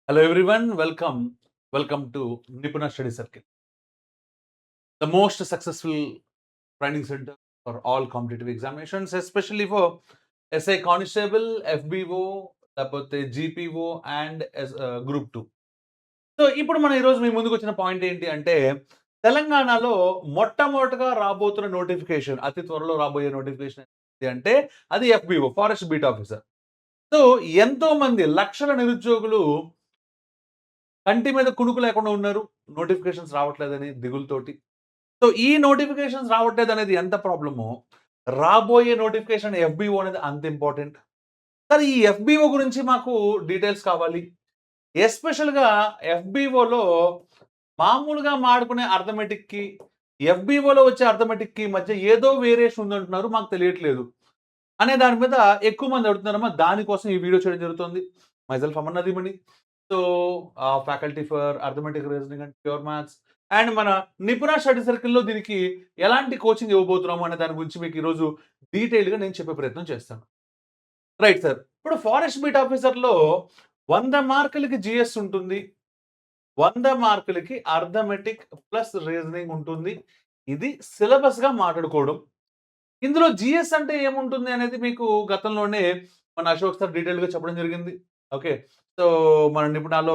Hello everyone, welcome to Nipuna Study Circle, the most successful training center for all competitive examinations, especially for SI Constable, FBO, లేకపోతే GPO and group 2. So ఇప్పుడు మనం ఈరోజు మీ ముందుకు వచ్చిన point ఏంటి అంటే తెలంగాణలో మొట్టమొదటగా రాబోతున్న నోటిఫికేషన్, అతి త్వరలో రాబోయే నోటిఫికేషన్ ఏంటి అంటే అది FBO, forest beat officer. So ఎంతో మంది లక్షల నిరుద్యోగులు కంటి మీద కునుకు లేకుండా ఉన్నారు. నోటిఫికేషన్స్ రావట్లేదని దిగులుతోటి. సో ఈ నోటిఫికేషన్స్ రావట్లేదనేది ఎంత ప్రాబ్లమో, రాబోయే నోటిఫికేషన్ FBO అనేది అంత ఇంపార్టెంట్. సరే ఈ FBO గురించి మాకు డీటెయిల్స్ కావాలి. ఎస్పెషల్‌గా FBOలో మామూలుగా మాడుకునే అర్థమెటిక్‌కి, FBOలో వచ్చే అర్థమెటిక్‌కి మధ్య ఏదో వేరియేషన్ ఉందంటున్నారు. మాకు తెలియట్లేదు. అనే దాని మీద ఎక్కువ మంది అడుగుతున్నారమ్మా. దానికోసం ఈ వీడియో చేయడం జరుగుతుంది. Myself Amar Nadimani. So, faculty for arithmetic, reasoning and pure maths and మన నిపుణ స్టడీ సర్కిల్‌లో దీనికి ఎలాంటి కోచింగ్ ఇవ్వబోతున్నాము అనే దాని గురించి మీకు ఈరోజు డీటెయిల్‌గా నేను చెప్పే ప్రయత్నం చేస్తాను. Right sir. ఇప్పుడు ఫారెస్ట్ బీట్ ఆఫీసర్‌లో 100 మార్కులకి జీఎస్ ఉంటుంది. 100 మార్కులకి అర్థమెటిక్ ప్లస్ రీజనింగ్ ఉంటుంది. ఇది సిలబస్‌గా మాట్లాడుకోవడం. ఇందులో జీఎస్ అంటే ఏముంటుంది అనేది మీకు గతంలోనే మన అశోక్ సార్ డీటెయిల్‌గా చెప్పడం జరిగింది. ఓకే. సో, మన నిపుణాలో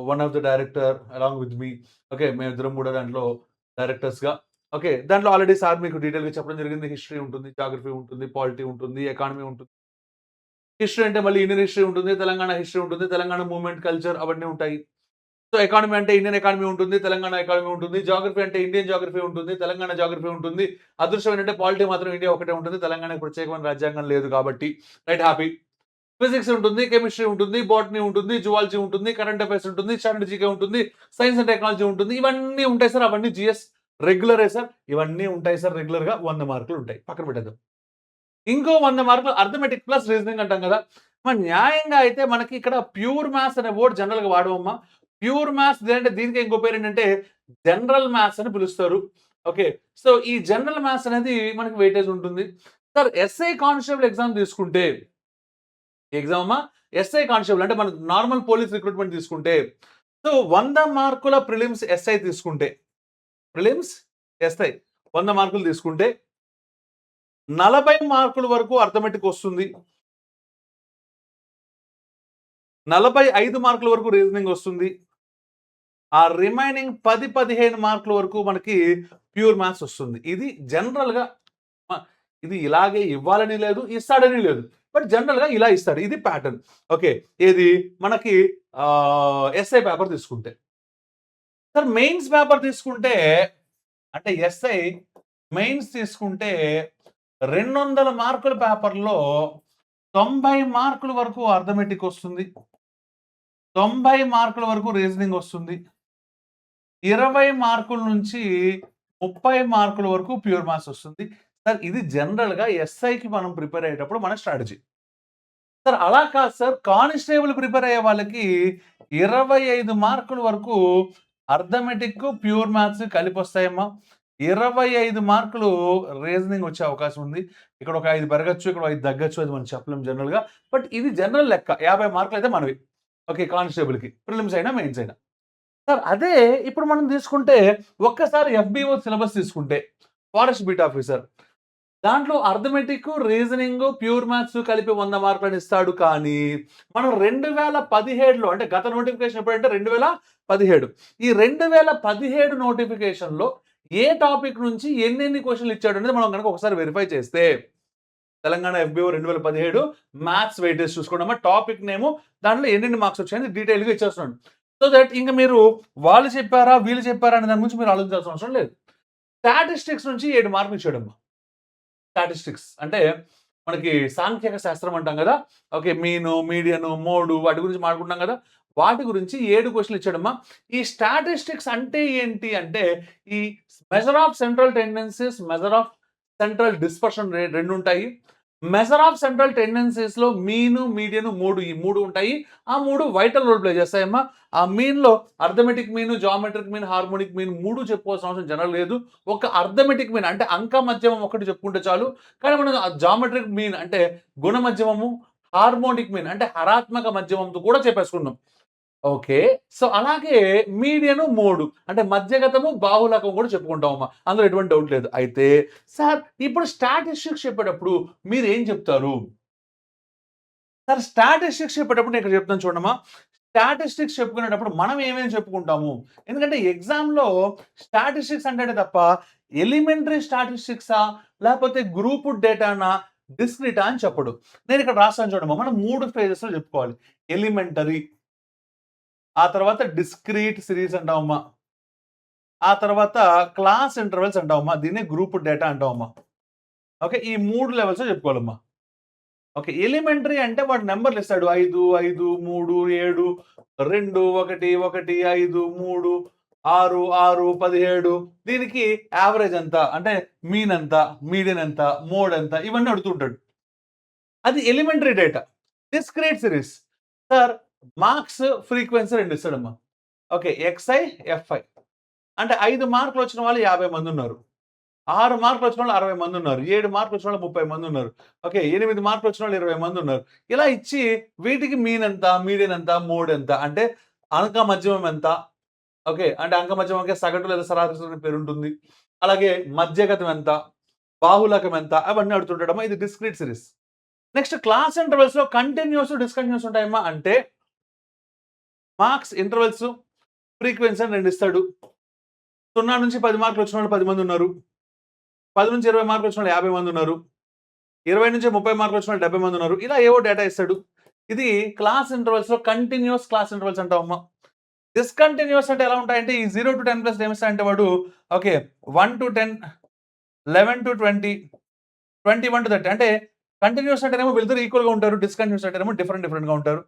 one of the director along with మీ. ఓకే. మేమిద్దరం కూడా దాంట్లో డైరెక్టర్స్‌గా. ఓకే. దాంట్లో ఆల్రెడీ సార్ మీకు డీటెయిల్‌గా చెప్పడం జరిగింది. హిస్టరీ ఉంటుంది, జాగ్రఫీ ఉంటుంది, పాలిటీ ఉంటుంది, ఎకానమీ ఉంటుంది. హిస్టరీ అంటే మళ్ళీ ఇండియన్ హిస్టరీ ఉంటుంది, తెలంగాణ హిస్టరీ ఉంటుంది, తెలంగాణ మూవ్‌మెంట్, కల్చర్ అవన్నీ ఉంటాయి. సో, ఎకానమీ అంటే ఇండియన్ ఎకానమీ ఉంటుంది, తెలంగాణ ఎకానమీ ఉంటుంది. జాగ్రఫీ అంటే ఇండియన్ జాగ్రఫీ ఉంటుంది, తెలంగాణ జాగ్రఫీ ఉంటుంది. అదృష్టం ఏంటంటే పాలిటీ మాత్రం ఇండియా ఒకటే ఉంటుంది. తెలంగాణకి ప్రత్యేకమైన రాజ్యాంగం లేదు కాబట్టి రైట్ హ్యాపీ. ఫిజిక్స్ ఉంటుంది, కెమిస్ట్రీ ఉంటుంది, బోటనీ ఉంటుంది, జువాలజీ ఉంటుంది, కరెంట్ అఫైర్స్ ఉంటుంది, స్టాండర్డ్ జీకే ఉంటుంది, సైన్స్ అండ్ టెక్నాలజీ ఉంటుంది. ఇవన్నీ ఉంటాయి సార్. అవన్నీ జీఎస్ రెగ్యులరే సార్. ఇవన్నీ ఉంటాయి సార్ రెగ్యులర్‌గా 100 మార్కులు ఉంటాయి. పక్కన పెట్టేద్దాం. ఇంకో 100 మార్కులు అర్థమెటిక్ ప్లస్ రీజనింగ్ అంటాం కదా! మరి న్యాయంగా అయితే మనకి ఇక్కడ ప్యూర్ మ్యాథ్స్ అనే వర్డ్ జనరల్‌గా వాడమమ్మా. ప్యూర్ మ్యాథ్స్ అంటే దీనికి ఇంకో పేరేంటంటే జనరల్ మ్యాథ్స్ అని పిలుస్తారు. ఓకే. సో, ఈ జనరల్ మ్యాథ్స్ అనేది మనకి వెయిటేజ్ ఉంటుంది. సార్ ఎస్ఐ కానిస్టేబుల్ ఎగ్జామ్ తీసుకుంటే ఎగ్జామ్ అమ్మా ఎస్ఐ కానిస్టేబుల్ అంటే మన నార్మల్ పోలీస్ రిక్రూట్‌మెంట్ తీసుకుంటే సో 100 మార్కుల ప్రిలిమ్స్ ఎస్ఐ తీసుకుంటే ప్రిలిమ్స్ ఎస్ఐ 100 మార్కులు తీసుకుంటే 40 మార్కుల వరకు అర్థమెటిక్ వస్తుంది. 45 మార్కుల వరకు రీజనింగ్ వస్తుంది. ఆ రిమైనింగ్ 10, 15 మార్కుల వరకు మనకి ప్యూర్ మ్యాథ్స్ వస్తుంది. ఇది జనరల్‌గా ఇది ఇలాగే ఇవ్వాలని లేదు, ఇస్తాడని లేదు. బట్ జనరల్‌గా ఇలా ఇస్తాడు. ఇది ప్యాటర్న్. ఓకే. ఏది మనకి ఎస్ఐ పేపర్ తీసుకుంటే. సార్ మెయిన్స్ పేపర్ తీసుకుంటే అంటే ఎస్ఐ మెయిన్స్ తీసుకుంటే 200 మార్కుల పేపర్‌లో 90 మార్కుల వరకు అర్థమెటిక్ వస్తుంది. 90 మార్కుల వరకు రీజనింగ్ వస్తుంది. 20 మార్కుల నుంచి 30 మార్కుల వరకు ప్యూర్ మ్యాథ్స్ వస్తుంది. సార్ ఇది జనరల్‌గా ఎస్ఐకి మనం ప్రిపేర్ అయ్యేటప్పుడు మన స్ట్రాటజీ. సార్ అలా కాదు సార్. కానిస్టేబుల్ ప్రిపేర్ అయ్యే వాళ్ళకి 25 మార్కుల వరకు అర్థమెటిక్, ప్యూర్ మ్యాథ్స్ కలిపొస్తాయమ్మా. 25 మార్కులు రీజనింగ్ వచ్చే అవకాశం ఉంది. ఇక్కడ ఒక 5 పెరగొచ్చు, ఇక్కడ 5 తగ్గొచ్చు. అది మనం చెప్పలేం జనరల్‌గా. బట్ ఇది జనరల్ లెక్క. 50 మార్కులయితే మనవి. ఓకే. కానిస్టేబుల్‌కి. ప్రిలిమ్స్ అయినా, మెయిన్స్ అయినా. సార్ అదే ఇప్పుడు మనం తీసుకుంటే ఒక్కసారి FBO సిలబస్ తీసుకుంటే ఫారెస్ట్ బీట్ ఆఫీసర్ దాంట్లో అర్థమెటిక్, రీజనింగ్, ప్యూర్ మ్యాథ్స్ కలిపి 100 మార్కులని ఇస్తాడు. కానీ మనం 2017లో అంటే గత నోటిఫికేషన్ ఎప్పుడంటే 2017. ఈ 2017 నోటిఫికేషన్‌లో ఏ టాపిక్ నుంచి ఎన్నెన్ని క్వెషన్‌లు ఇచ్చాడు అనేది మనం గనక ఒకసారి వెరిఫై చేస్తే తెలంగాణ FBO 2017 మ్యాథ్స్ వెయిటేజ్ చూసుకోండమ్మా. టాపిక్ నేము దాంట్లో ఎన్నెన్ని మార్క్స్ వచ్చాయని డీటెయిల్‌గా ఇచ్చేస్తున్నాడు. సో దట్ ఇంక మీరు వాళ్ళు చెప్పారా, వీళ్ళు చెప్పారా అనే దాని గురించి మీరు ఆలోచించాల్సిన అవసరం లేదు. స్టాటిస్టిక్స్ నుంచి 7 మార్కులు ఇచ్చాడమ్మా. స్టాటిస్టిక్స్ అంటే మనకి సాంఖ్యక శాస్త్రం అంటాం కదా! ఓకే. మీను, మీడియన్, మోడ్ వాటి గురించి మాట్లాడుకుంటాం కదా! వాటి గురించి 7 క్వెషన్‌లు ఇచ్చాడమ్మా. ఈ స్టాటిస్టిక్స్ అంటే ఏంటి అంటే ఈ measure of central tendencies, measure of central dispersion 2 ఉంటాయి. మెజర్ ఆఫ్ సెంట్రల్ టెండెన్సీస్‌లో మీను, మీడియన్, మోడ్ ఈ 3 ఉంటాయి. ఆ 3 వైటల్ రోల్ ప్లే చేస్తాయమ్మా. ఆ మీన్‌లో arithmetic mean, geometric mean, harmonic mean 3 చెప్పుకోవాల్సిన అవసరం జనరల్ లేదు. ఒక అర్థమెటిక్ మీన్ అంటే అంక మధ్యమం ఒకటి చెప్పుకుంటే చాలు. కానీ మనం జామెట్రిక్ మీన్ అంటే గుణ మధ్యమము, హార్మోనిక్ మీన్ అంటే హరాత్మక మధ్యమంతో కూడా చెప్పేసుకున్నాం. ఓకే. సో, అలాగే మీడియను, మోడు అంటే మధ్యగతము, బాహుళకం కూడా చెప్పుకుంటామమ్మా. అందులో ఎటువంటి డౌట్ లేదు. అయితే సార్ ఇప్పుడు స్టాటిస్టిక్స్ చెప్పేటప్పుడు మీరేం చెప్తారు? సార్ స్టాటిస్టిక్స్ చెప్పేటప్పుడు నేను ఇక్కడ చెప్తాను చూడమ్మా. స్టాటిస్టిక్స్ చెప్పుకునేటప్పుడు మనం ఏమేమి చెప్పుకుంటాము? ఎందుకంటే ఎగ్జామ్‌లో స్టాటిస్టిక్స్ అంటేనే తప్ప ఎలిమెంటరీ స్టాటిస్టిక్సా? లేపోతే గ్రూప్డ్ డేటానా? డిస్క్రీటా అని చెప్పడు. నేనిక్కడ రాసాను చూడమ్మా. మనం 3 ఫేజెస్‌లో చెప్పుకోవాలి. ఎలిమెంటరీ, ఆ తర్వాత డిస్క్రీట్ సిరీస్ అంటామమ్మా. ఆ తర్వాత క్లాస్ ఇంటర్వెల్స్ అంటామమ్మా. దీన్నే గ్రూప్డ్ డేటా అంటామమ్మా. ఓకే. ఈ 3 లెవెల్స్‌లో చెప్పుకోవాలమ్మా. ఓకే. ఎలిమెంటరీ అంటే వాడు నంబర్‌లిస్తాడు. 5, 5, 3, 7, 2, 1, 1, 5, 3, 6, 6, 17 దీనికి యావరేజ్ ఎంత? అంటే మీన్ ఎంత? మీడియన్ ఎంత? మోడ్ ఎంత? ఇవన్నీ అడుగుతుంటాడు. అది elementary data. Discrete series. Sir marks, frequency 2 ఇస్తాడమ్మా. ఓకే. X I, F I. అంటే 5 మార్కులు వచ్చిన వాళ్ళు 50 మందున్నారు. 6 మార్కులు వచ్చిన వాళ్ళు 60 మందున్నారు. 7 మార్కులు వచ్చిన వాళ్ళు 30 మందున్నారు. ఓకే. 8 మార్కులు వచ్చిన వాళ్ళు 20 మందున్నారు. ఇలా ఇచ్చి వీటికి మీన్ ఎంత? మీడియన్ ఎంత? మోడ్ ఎంత? అంటే అంక మధ్యమం ఎంత? ఓకే. అంటే అంక మధ్యమంకి సగటు లేదా సరాసరి అనే పేరుంటుంది. అలాగే మధ్యగతం ఎంత? బాహుళకం ఎంత? అవన్నీ అడుగుతుంటాడమ్మా. ఇది డిస్క్రీట్ సిరీస్. నెక్స్ట్ క్లాస్ ఇంటర్వల్స్‌లో కంటిన్యూస్, డిస్కంటిన్యూస్ ఉంటాయమ్మా. అంటే మార్క్స్ ఇంటర్వల్స్, ఫ్రీక్వెన్సీ అని 2 ఇస్తాడు. 0-10 మార్కులు వచ్చిన వాళ్ళు 10 మందున్నారు. 10-20 మార్కులు వచ్చిన వాళ్ళు 50 మందున్నారు. 20-30 మార్కులు వచ్చిన వాళ్ళు 70 మందున్నారు. ఇలా ఏవో డేటా ఇస్తాడు. ఇది క్లాస్ ఇంటర్వల్స్‌లో కంటిన్యూయస్ క్లాస్ ఇంటర్వల్స్ అంటామమ్మా. డిస్కంటిన్యూయస్ అంటే ఎలా ఉంటాయంటే ఈ 0-10 ప్లస్ ఏమిస్తాడంటే వాడు ఓకే. 1-10, 11-20, 21-30 అంటే కంటిన్యూయస్ అంటేనేమో వీళ్ళిద్దరూ ఈక్వల్‌గా ఉంటారు. డిస్కంటిన్యూయస్ అంటేనేమో డిఫరెంట్‌గా ఉంటారు.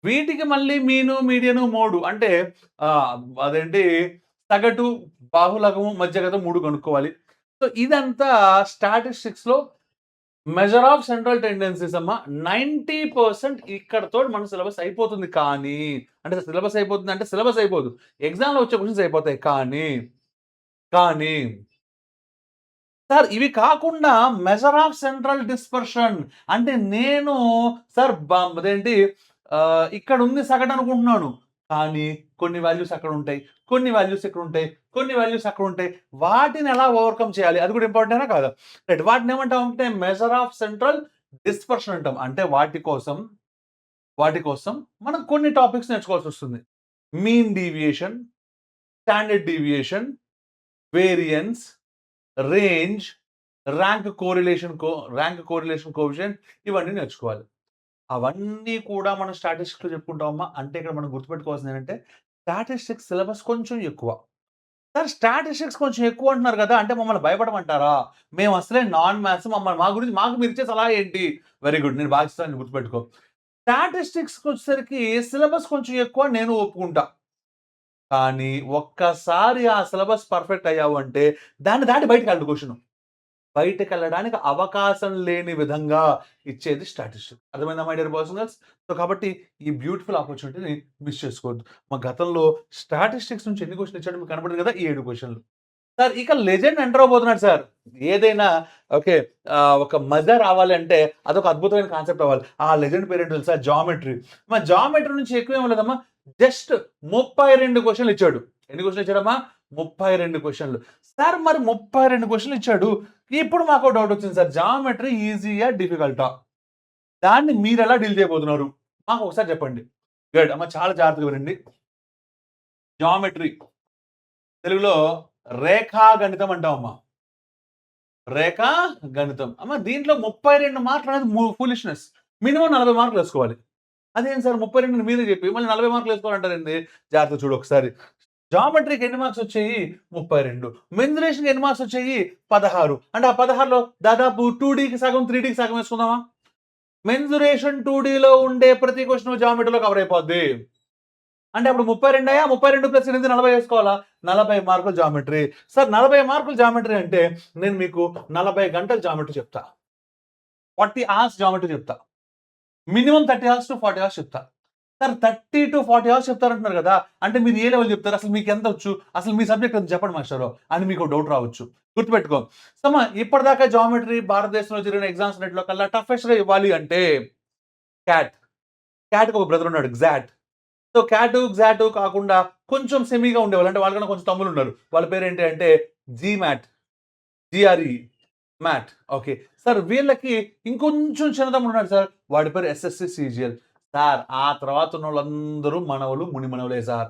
వీటికి మళ్ళీ మీను, మీడియను, మోడు అంటే అదేంటి సగటు, బాహుళకము, మధ్యగతం 3 కనుక్కోవాలి. సో, ఇదంతా స్టాటిస్టిక్స్‌లో మెజర్ ఆఫ్ సెంట్రల్ టెండెన్సీస్ అమ్మా. 90% ఇక్కడితోటి మన సిలబస్ అయిపోతుంది. కానీ అంటే సిలబస్ అయిపోతుంది అంటే సిలబస్ అయిపోదు. ఎగ్జామ్‌లో వచ్చే క్వెషన్స్ అయిపోతాయి. కానీ సార్ ఇవి కాకుండా మెజర్ ఆఫ్ సెంట్రల్ డిస్పర్షన్ అంటే నేను సార్ అదేంటి ఇక్కడ ఉంది సగటు అనుకుంటున్నాను. కానీ కొన్ని వాల్యూస్ అక్కడ ఉంటాయి. కొన్ని వాల్యూస్ ఇక్కడ ఉంటాయి. కొన్ని వాల్యూస్ అక్కడ ఉంటాయి. వాటిని ఎలా ఓవర్‌కమ్ చేయాలి? అది కూడా ఇంపార్టెంటేనా కాదా? రైట్. వాటిని ఏమంటామంటే మెజర్ ఆఫ్ సెంట్రల్ డిస్పర్షన్ అంటాం. అంటే వాటి కోసం మనం కొన్ని టాపిక్స్ నేర్చుకోవాల్సొస్తుంది. Mean deviation, standard deviation, variance, range, rank correlation coefficient ఇవన్నీ నేర్చుకోవాలి. అవన్నీ కూడా మనం స్టాటిస్టిక్స్‌లో చెప్పుకుంటామమ్మా. అంటే ఇక్కడ మనం గుర్తుపెట్టుకోవాల్సింది ఏంటంటే స్టాటిస్టిక్స్ సిలబస్ కొంచెం ఎక్కువ. సార్ స్టాటిస్టిక్స్ కొంచెం ఎక్కువ అంటున్నారు కదా! అంటే మమ్మల్ని భయపడమంటారా? మేము అసలే నాన్ మ్యాథ్స్ మా గురించి మాకు మీరిచ్చే సలహా ఏంటి? Very good. నేను బాగా ఇస్తాను గుర్తుపెట్టుకో. స్టాటిస్టిక్స్‌కొచ్చేసరికి సిలబస్ కొంచెం ఎక్కువ నేను ఒప్పుకుంటా. కానీ ఒక్కసారి ఆ సిలబస్ పర్ఫెక్ట్ అయ్యావు అంటే దాన్ని దాటి బయటికెళ్ళదు క్వెషను. బయటకెళ్ళడానికి అవకాశం లేని విధంగా ఇచ్చేది స్టాటిస్టిక్స్. అర్థమైందా my dear boys and girls? So, కాబట్టి ఈ బ్యూటిఫుల్ ఆపర్చునిటీని మిస్ చేసుకోవద్దు. మా గతంలో స్టాటిస్టిక్స్ నుంచి ఎన్ని క్వెషన్‌లు ఇచ్చాడో మీకు కనపడింది కదా! ఈ 7 క్వెషన్‌లు. సార్ ఇక లెజెండ్ ఎంటర్ అవ్వబోతున్నాడు సార్. ఏదైనా ఓకే. ఒక మజా రావాలంటే అదొక అద్భుతమైన కాన్సెప్ట్ అవ్వాలి. ఆ లెజెండ్ పేరేంటో తెలుసా? జామెట్రీ. జామెట్రీ నుంచి ఎక్కువేం లేదమ్మా. జస్ట్ 32 క్వెషన్‌లు ఇచ్చాడు. ఎన్ని క్వెషన్‌లు ఇచ్చాడమ్మా? 32 క్వెషన్‌లు. సార్ మరి 32 క్వెషన్‌లు ఇచ్చాడు. ఇప్పుడు మాకో డౌట్ వచ్చింది సార్. జామెట్రీ ఈజీయా? డిఫికల్టా? దాన్ని మీరెలా డీల్ చేయబోతున్నారు? మాకు ఒకసారి చెప్పండి. గుడ్. అమ్మ చాలా జాగ్రత్తగా వినండి. జామెట్రీ తెలుగులో రేఖా గణితం అంటామమ్మా. రేఖా గణితం. అమ్మ దీంట్లో 32 మార్కులు అనేది ఫూలిష్‌నెస్. మినిమమ్ 40 మార్కులు ఏసుకోవాలి. అదేంటి సార్ 32 మీరే చెప్పి మళ్ళీ 40 మార్కులు ఏసుకోవాలంటారేంది? జాగ్రత్తగా చూడు ఒకసారి. జామెట్రీకి ఎన్ని మార్క్స్ వచ్చాయి? 32. మెన్సురేషన్‌కి ఎన్ని మార్క్స్ వచ్చాయి? 16. అంటే ఆ 16లో దాదాపు 2డీకి సగం, 3డీకి సగం ఏసుకుందామా? మెన్సురేషన్ 2డీలో ఉండే ప్రతి క్వెషన్ జామెట్రీలో కవర్ అయిపోద్ది. అంటే అప్పుడు 32 అయ్యా? 32 + 8 40 ఏసుకోవాలా? 40 మార్కులు జామెట్రీ. సార్ 40 మార్కులు జామెట్రీ అంటే నేను మీకు 40 గంటలు జామెట్రీ చెప్తా. 40 అవర్స్ జామెట్రీ చెప్తా. మినిమమ్ 30 అవర్స్ టు 40 అవర్స్ చెప్తా. సార్ 30-40 అవర్స్ చెప్తారంటున్నారు గదా! అంటే మీరు ఏ లెవెల్ చెప్తారు? అసలు మీకెంతొచ్చు? అసలు మీ సబ్జెక్ట్ ఎంత చెప్పండి మాస్టారు అని మీకు డౌట్ రావచ్చు. గుర్తుపెట్టుకో. ఇప్పటిదాకా జామెట్రీ భారతదేశంలో జరిగిన ఎగ్జామ్స్ అన్నిటిలో కల్లా టఫెస్ట్‌గా ఇవ్వాలి అంటే క్యాట్కి ఒక బ్రదర్ ఉన్నాడు గ్జాట్. సో క్యాటు గ్జాటు కాకుండా కొంచెం సెమీగా ఉండేవాళ్ళు, అంటే వాళ్ళకన్నా కొంచెం తమ్ములు ఉన్నారు. వాళ్ళ పేరు ఏంటి అంటే GMAT, GRE MAT. Okay sir, వీళ్ళకి ఇంకొంచెం చిన్న తమ్ముడు ఉన్నాడు సార్, వాడి పేరు ఎస్ఎస్సి సిజిఎల్. సార్ ఆ తర్వాత ఉన్న వాళ్ళందరూ మనవలు, ముని మనవలే సార్.